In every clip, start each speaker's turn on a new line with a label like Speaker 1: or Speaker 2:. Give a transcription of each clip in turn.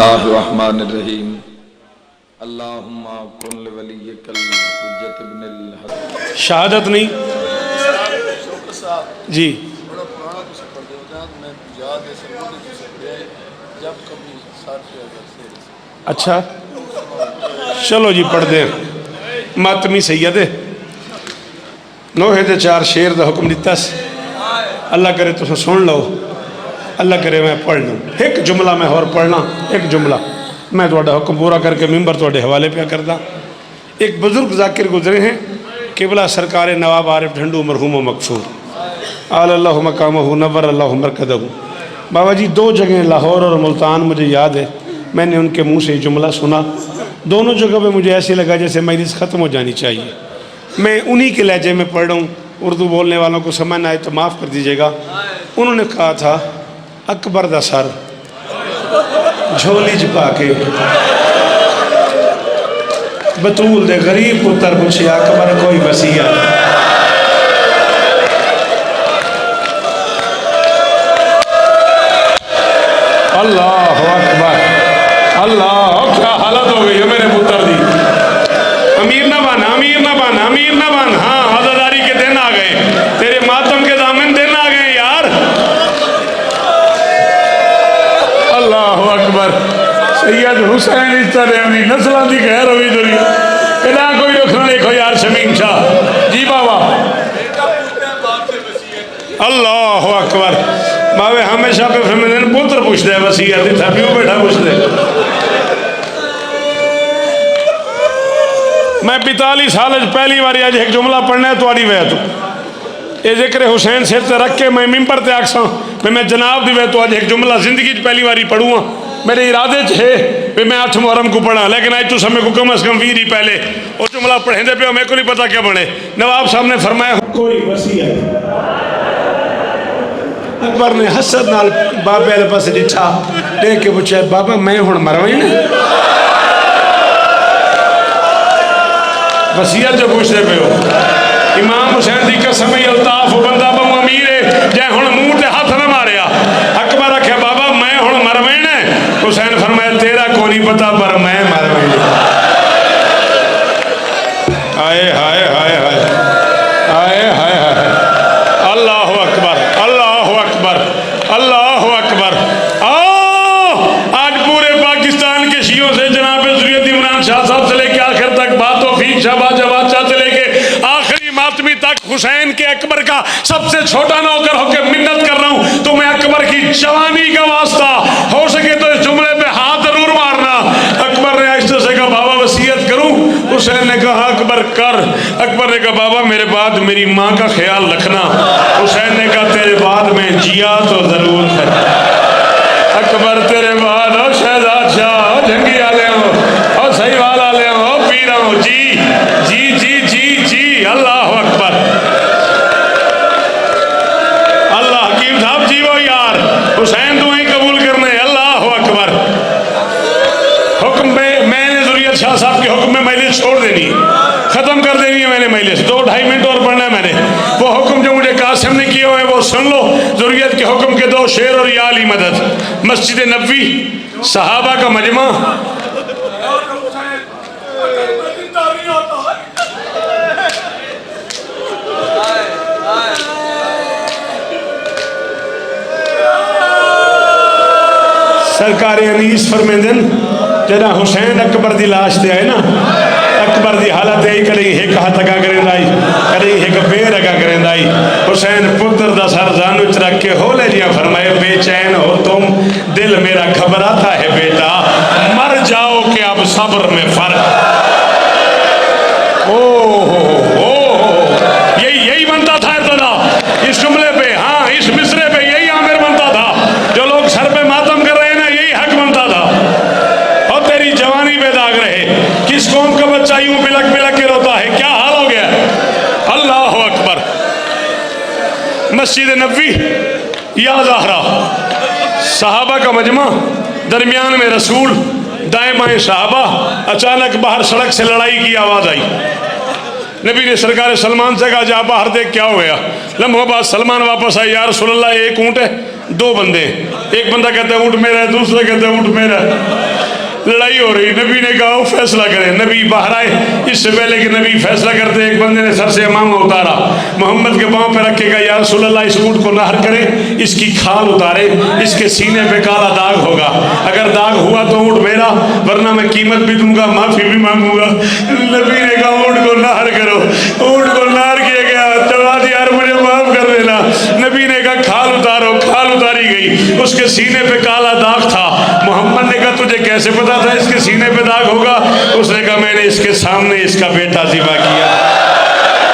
Speaker 1: اللہ الرحمن الرحیم اللہم کن لولیک الحجت ابن الحسن
Speaker 2: شہادت نہیں جی
Speaker 3: بڑا پرانا تو سفر دے ہوتا ہے میں یاد ہے سب کو سفر جب کبھی ساتھ پہ اگر سے
Speaker 2: اچھا چلو جی پڑھ دیں ماتمی سید ہے نوحے دے 4 شیر دا حکم دیتا سے اللہ کرے تو سن لو اللہ کرے میں پڑھ لوں ایک جملہ میں اور پڑھنا ایک جملہ میں توڑا حکم پورا کر کے ممبر توڑے حوالے پہ کردہ ایک بزرگ ذاکر گزرے ہیں قبلہ سرکار نواب عارف ڈھنڈو مرحوم و مغفور آل اللہ مقامہ نور اللہ مرکدہ بابا جی 2 جگہیں لاہور اور ملتان مجھے یاد ہے میں نے ان کے منہ سے یہ جملہ سنا دونوں جگہ پہ مجھے ایسے لگا جیسے مجلس ختم ہو جانی چاہیے میں انہی کے لہجے میں پڑھ رہا ہوں اردو بولنے والوں کو سمجھ نہ آئے تو معاف کر دیجیے گا انہوں نے کہا تھا اکبر دا سر جھولی چھپا کے بطول دے غریب پتر پوچھے اکبر کوئی وصیت اللہ اکبر اللہ کیا حالت ہو گئی ہے میرے پتر دی امیر نہ بن امیر نہ بن امیر نہ بن ہاں عزاداری کے دن آ گئے تیرے ماتم کے دامن دن آ گئے یار اللہ اکبر سید حسین اس طرح اپنی نسلہ دی خیر ہوئی دری کہنا کوئی رکھنا دیکھو یار شمیم شاہ جی بابا اللہ اکبر باوے ہمیشہ پہ فرمیدن پتر پوچھ دے وسیعت تھا پیوں بیٹھا پوچھ دے میں 45 سال پہلی باری آج ایک جملہ پڑھنا ہے تو آڑی وے تو یہ ذکر حسین سے رکھ کے میں ممبر تے آکساں میں جناب دی وے تو آج ایک جملہ زندگی پہلی باری پڑھوں ہاں میرے ارادے چھے کہ میں 8 محرم کو پڑھا لیکن آج تو سمیں کو کم از کم 20 پہلے وہ جملہ پڑھیں دے پہ میں کو نہیں پتا کیا بنے نواب صاحب نے فرمایا کوئی وصیت اکبر نے حسد نال بابے علیہ پاس جٹھا دیکھ کے پوچھا بابا میں ہون مروین وصیت جو پوچھتے پہ ہو امام حسین دی قسم الطاف بندہ بہو امیر ہے جائے ہون منہ تے ہاتھ نہ ماریا اکبر رکھے بابا میں ہون مروین ہے حسین فرمایا تیرا کو نہیں پتا پر میں مروین آئے ہائے ہائے ہائے آئے ہائے ہائے اللہ اکبر اللہ اکبر اللہ اکبر آج پورے پاکستان کے شیعوں سے جناب ذریعت عمران شاہ صاحب سے لے کے آخر تک بات توفیق شہباز جواد شاہ سے لے کے آخری ماتمی تک حسین کے اکبر کا سب سے چھوٹا نوکر ہو کے منت کر رہا ہوں تو میں اکبر کی جوانی کا واسطہ ہو سکے تو اس جملے پہ ہاتھ ضرور مارنا اکبر نے آہستہ سے کہا بابا وصیت کروں حسین نے کہا اکبر کر اکبر نے کہا بابا میرے بعد میری ماں کا خیال رکھنا حسین نے کہا تیرے بعد میں جیا تو ضرور ہے اکبر تیرے بعد او شہزاد شاہ جنگی آلے ہوں او صحیحوال آلے ہوں او پیرا ہوں جی جی جی جی جی اللہ اکبر اللہ حکیم صاحب جی وہ یار حسین دعائیں قبول کرنے اللہ اکبر حکم میں نے ضروریت شاہ صاحب کے حکم میں مجلس چھوڑ دینی ختم کر دینی ہے میں نے مجلس 2-2.5 منٹ اور پڑھنا ہے میں نے وہ حکم جو مجھے قاسم نے کیا ہوئے وہ سن لو ضروریت کے حکم کے 2 شعر اور یا علی مدد مسجد نبوی صحابہ کا مجمع سرکار انیس فرمیندن جنا حسین اکبر دی لاش دے آئے نا اکبر دی حالت ہے کدی ایک ہاتھ اگا کریں دائی کدی ایک پیر اگا کریں دائی حسین پتر دا سر زانو چرک کے ہو لے جیا فرمائے بے چین ہو تم دل میرا گھبراتا ہے بیٹا مر جاؤ کہ اب صبر میں فرق یہی بنتا تھا ابتدا اس جملے پہ ہاں اس مصرے پہ یہی عامر بنتا تھا جو لوگ سر پہ ماتم کر رہے ہیں نا یہی حق بنتا تھا اور تیری جوانی پہ داغ رہے کس قوم کا بچہ یوں بلک بلک کے روتا ہے کیا حال ہو گیا اللہ اکبر مسجد نبوی یا زہرا صحابہ کا مجمع درمیان میں رسول دائیں بائیں صحابہ اچانک باہر سڑک سے لڑائی کی آواز آئی نبی نے سرکار سلمان سے کہا جا باہر دیکھ کیا ہو گیا لمحوں بعد سلمان واپس آئے یا رسول اللہ ایک اونٹ ہے دو بندے، ایک بندہ کہتا ہے اونٹ میرا ہے، دوسرا کہتا ہے اونٹ میرا ہے، لڑائی ہو رہی، نبی نے کہا فیصلہ کریں، نبی باہر آئے، اس سے پہلے کہ نبی فیصلہ کرتے ایک بندے نے سر سے امامہ اتارا، محمد کے پاؤں پہ رکھے گا، یا رسول اللہ اس اونٹ کو نہر کرے، اس کی کھال اتارے، اس کے سینے پہ کالا داغ ہوگا، اگر داغ ہوا تو اونٹ میرا، ورنہ میں قیمت بھی دوں گا، معافی بھی مانگوں گا۔ نبی نے کہا اونٹ کو نہر کرو، اونٹ کو نہر کیا گیا، جواد یار مجھے معاف کر دینا۔ نبی نے کہا کھال اتارو، کھال اتاری گئی، اس کے سینے پہ کالا داغ تھا۔ محمد نے کہا تجھے کیسے پتا تھا اس کے سینے پہ داغ ہوگا؟ اس نے کہا میں نے اس کے سامنے اس کا بیٹا ذبح کیا،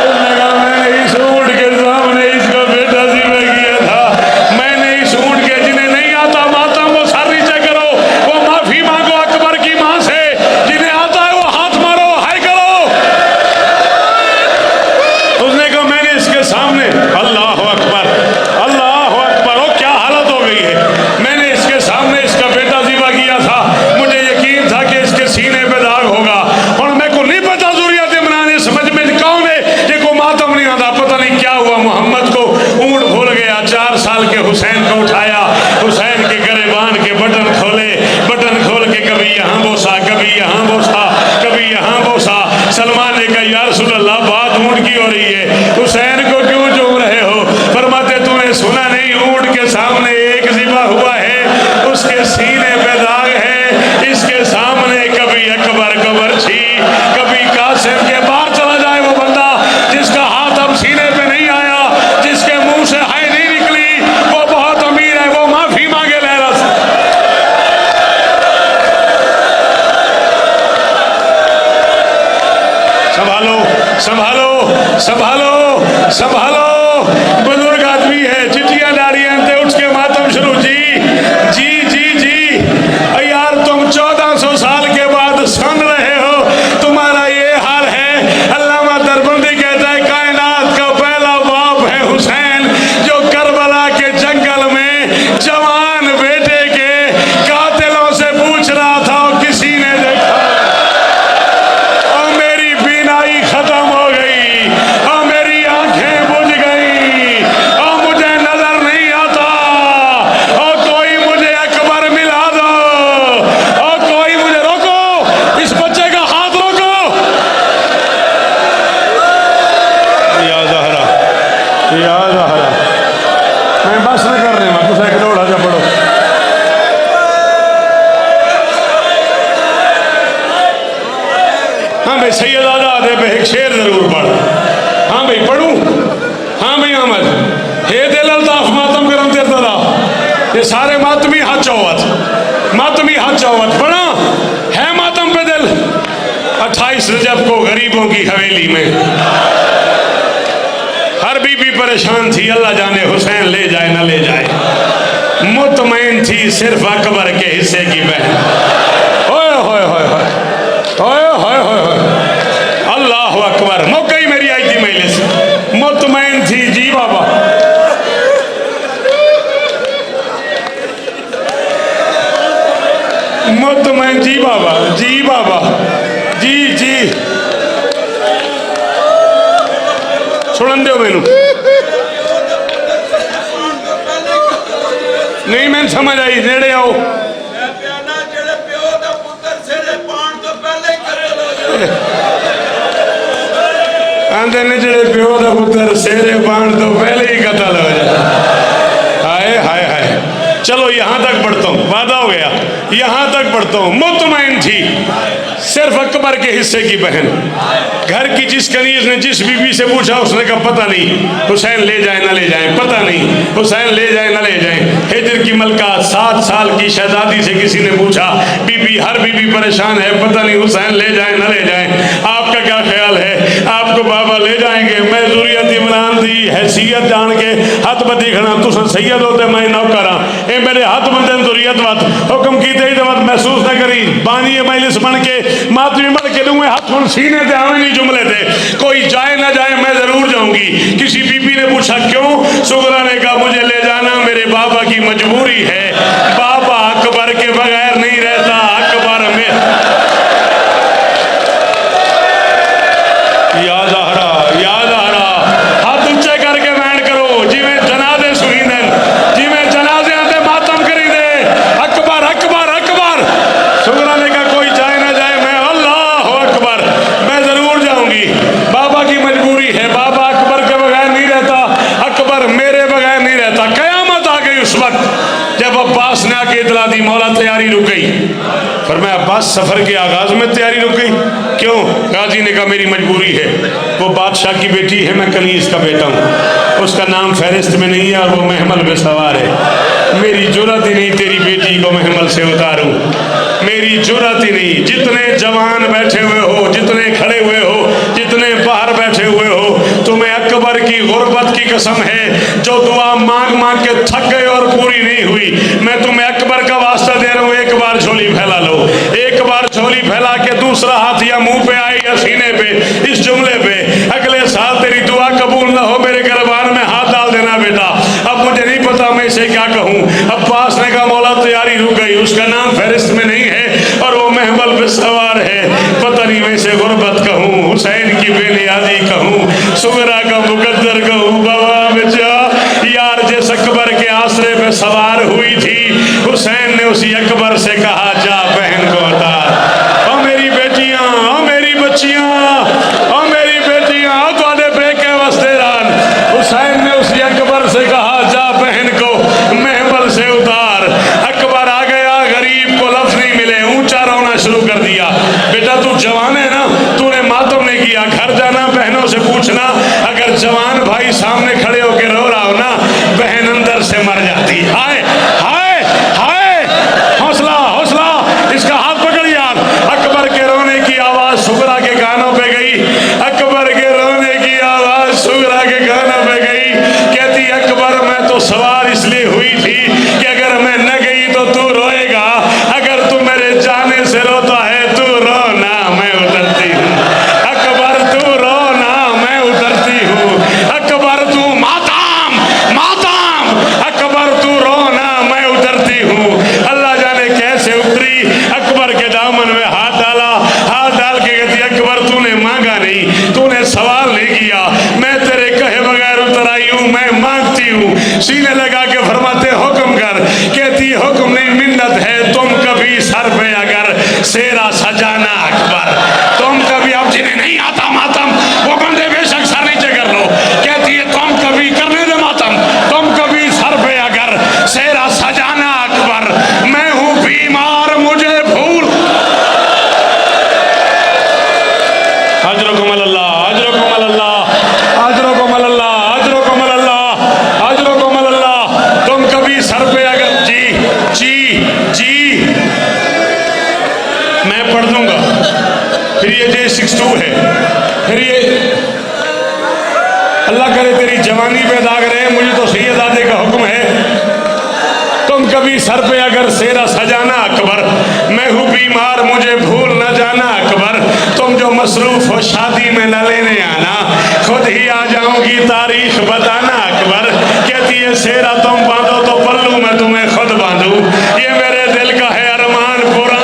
Speaker 2: اس نے کہا میں نے اس اونٹ کے سامنے اس کا بیٹا ذبح کیا تھا، میں نے اس اونٹ کے جنہیں نہیں آتا ماتم وہ سر نیچے کرو، وہ معافی مانگو اکبر کی ماں سے، جنہیں آتا ہے وہ ہاتھ مارو، ہائے کرو۔ اس نے کہا میں نے اس کے سامنے، اللہ اکبر اللہ اکبر، وہ کیا حالت ہو گئی ہے، میں نے اس کے سامنے اس کا بیٹا ذبح کیا تھا، مجھے یقین تھا کہ اس کے سینے پہ داغ ہوگا، اور میں کو نہیں پتا ذریت عمران سمجھ میں کون ہے، یہ کو ماتم نہیں آتا، پتہ نہیں کیا ہوا، محمد کو اونٹ بھول گیا۔ 4 سال کے حسین کو اٹھایا، حسین کے گریبان کے بٹن کھولے، بٹن کھول کے کبھی یہاں بوسا، کبھی یہاں بوسا، کبھی یہاں بوسا۔ سلمان نے کہا یا رسول اللہ بات اونٹ کی ہو رہی ہے، حسین کو کیوں چوم رہے ہو؟ فرماتے تو نے سنا نہیں اونٹ کے سامنے ایک ذبح ہوا ہے، اس کے سینے پہ داغ ہے، اس کے سامنے کبھی اکبر کو برچھی، کبھی قاسم کے باہر چلا جائے وہ بندہ جس کا ہاتھ اب سینے پہ نہیں آیا، جس کے منہ سے ہائے نہیں نکلی، وہ بہت امیر ہے، وہ معافی مانگے لیلا سے۔ سنبھالو سنبھالو سنبھالو سنبھالو، بزرگ آدمی ہے، چٹیاں ڈاڑیاں تے اٹھ کے ماتم شروع، جی جی جی جی یار تم 1400 سال کے بعد سن رہے ہو، تمہارا یہ حال ہے۔ علامہ دربندی کہتا ہے کائنات کا پہلا باپ ہے حسین، جو کربلا کے جنگل میں جوان بیٹے کے قاتلوں سے پوچھ رہا تھا کسی نے دیکھا، اور میری بینائی ختم ہو گئی، اور میری آنکھیں بجھ گئی، اور مجھے نظر نہیں آتا، اور کوئی مجھے اکبر ملا دو، اور کوئی مجھے روکو، اس بچے کا ہاتھ روکو۔ یا زہرا یا زہرا، میں بس نہ کر رہے ہیں، تو ایک دوڑا جا پڑھو۔ ہاں بھائی سید آزاد ہے بے ایک شعر ضرور پڑھ، ہاں بھائی پڑھوں، ہاں بھائی احمد ہے دل الطاف ماتم کرم تیرتا دا، یہ سارے ماتمی ہاتھ چاوت، ماتمی ہاتھ چاوت پڑھا ہے ماتم پہ دل۔ 28 رجب کو غریبوں کی حویلی میں ہر بی بی پریشان تھی، اللہ جانے حسین لے جائے نہ لے جائے، مطمئن تھی صرف اکبر کے حصے کی بہن۔ ہوئے ہوئے ہوئے ہوئے ہوئے ہوئے ہوئے ہوئے، اللہ اکبر، موقع ہی میری آئی تھی مجلس، مطمئن تھی، جی بابا مطمئن، جی بابا جی بابا جی جی، سنن دیو میں نہیں میں سمجھ آئی، نیڑے آؤ۔ آندھے نے جڑے پیو دا پتر سیرے پان تو پہلے ہی قتل ہو جائے، ہائے ہائے ہائے۔ چلو یہاں تک پڑھتا ہوں، وعدہ ہو گیا، یہاں تک پڑھتا ہوں، مطمئن تھی صرف اکبر کے حصے کی بہن۔ گھر کی جس کنیز نے جس بی بی سے پوچھا اس نے کہا پتہ نہیں حسین لے جائیں نہ لے جائیں، پتہ نہیں حسین لے جائیں نہ لے جائیں۔ ہجر کی ملکہ 7 سال کی شہزادی سے کسی نے پوچھا، بی بی ہر بی بی پریشان ہے، پتہ نہیں حسین لے جائیں نہ لے جائیں، آپ کا کیا خیال ہے؟ آپ کو بابا لے جائیں گے، میں ذریت عمران دی حیثیت جان کے ہاتھ بدی کھڑا، تسا سید ہوتے میں نوکر ہاں، اے میرے ہاتھ بندن ذریت وقت حکم کی تے وقت محسوس نہ کری، بانی مجلس بن کے ماتمی بن کے لوں ہاتھ ہن سینے تے آویں نہیں جملے تھے، کوئی جائے نہ جائے میں ضرور جاؤں گی۔ کسی بی بی نے پوچھا کیوں؟ سغرا نے کہا مجھے لے جانا میرے بابا کی مجبوری ہے، بابا اکبر کے بغیر نہیں رہتا، اکبر میں یاد آ رہا ہاتھ اونچے کر کے بیٹھ کرو، جی میں جنازے سنیندن، جی میں جنازے گئی؟ فرمایا عباس سفر کے آغاز میں تیاری رک گئی۔ کیوں؟ غازی نے کہا میری مجبوری ہے، وہ بادشاہ کی بیٹی ہے، میں کنیز کا بیٹا ہوں، اس کا نام فہرست میں نہیں ہے اور وہ محمل پہ سوار ہے، میری جرأت ہی نہیں تیری بیٹی کو محمل سے اتاروں، میری جرأت ہی نہیں۔ جتنے جوان بیٹھے ہوئے ہو، جتنے کھڑے ہوئے ہو، جتنے باہر بیٹھے ہوئے ہو، تمہیں اکبر کی غربت کی قسم ہے جو دعا مانگ مانگ کے تھک گئے اور پوری نہیں ہوئی، میں تمہیں اکبر کا واسطہ دے رہا ہوں، ایک بار جھولی پھیلا لو، ایک بار جھولی پھیلا کے دوسرا ہاتھ یا منہ پہ آئے یا سینے پہ، اس جملے پہ اگلے سال تیری دعا قبول نہ ہو میرے گربان میں ہاتھ ڈال دینا بیٹا۔ اب مجھے نہیں پتا میں اسے کیا کہوں۔ عباس نے کہا مولا تیاری رک گئی، اس کا نام فہرست میں نہیں ہے اور وہ محمل پہ سوار ہے، پتہ نہیں میں اسے غربت کہوں، حسین کی بے نیازی کہوں، سغرا کا مقدر کہوں، بابا بچا یار جس اکبر کے آسرے پہ سوار ہوئی تھی، حسین نے اسی اکبر سے کہا جا بہن کو اتار۔ او میری بیٹیاں، او میری بچیاں، او میری بیٹیاں، او تواڈے بیکے واسطے ران، حسین نے اسی اکبر سے کہا جا بہن کو محمل سے اتار۔ اکبر آ گیا، غریب کو لفظ نہیں ملے، اونچا رونا شروع کر دیا۔ بیٹا تو جوان ہے نا، تو نے ماتم نہیں کیا، گھر جانا بہنوں سے پوچھنا، اگر جوان بھائی سامنے کھڑے ہو کے رو رہا ہو نا، بہن اندر سے مر جاتی۔ ہائے ہائے ہائے، حوصلہ حوصلہ، اس کا ہاتھ پکڑ یار۔ اکبر کے رونے کی آواز سغرا کے کانوں پہ گئی، اکبر کے رونے کی آواز سغرا کے کانوں پہ گئی، کہتی اکبر میں تو سوار اس لیے ہوئی تھی کہ اگر میں نہ گئی تو تو روئے گا، اگر تو میرے جانے سے روتا ہے تو رونا، میں اترتی ہوں، اکبر تو رونا، میں اترتی ہوں، اکبر تو ماتم ماتم، اکبر تو رونا، میں اترتی ہوں۔ اللہ جانے کیسے اتری، اکبر کے دامن میں ہاتھ ڈالا، ہاتھ ڈال کے کہتی اکبر تو نے مانگا نہیں، تو نے سوال نہیں کیا، میں تیرے کہے بغیر اتر آئی ہوں، میں مانگتی ہوں۔ سینے لگا کے فرماتے حکم کر، کہتی حکم نہیں منت ہے، تم کبھی سر پہ اگر سیرا سجانا اکبر، تم کبھی، اب جنہیں نہیں آتا ماتم وہ بندے بے شک سر نیچے کر لو، کہتی ہے تم کبھی کرنے دے ماتم، تم کبھی سر پہ اگر سیرا سجانا اکبر، میں ہوں بیمار مجھے بھول۔ اجرکم اللہ، اجرکم اللہ، اجرکم اللہ، اجرکم اللہ، اجرکم اللہ، تم کبھی سر پہ اگر، جی جی جی میں پڑھ دوں گا، پھر یہ J62 ہے، پھر یہ اللہ کرے تیری جوانی پہ داغ رہے، مجھے تو سیدادے کا حکم ہے، تم کبھی سر پہ اگر سیرا سجانا اکبر، میں ہوں بیمار مجھے بھول نہ جانا اکبر، تم جو مصروف ہو شادی میں نہ لینے آنا، خود ہی آ جاؤں گی تاریخ بتانا اکبر، کہتی ہے سیرا تم باندھو تو پلو میں تمہیں خود باندھوں، یہ میرے دل کا ہے ارمان پورا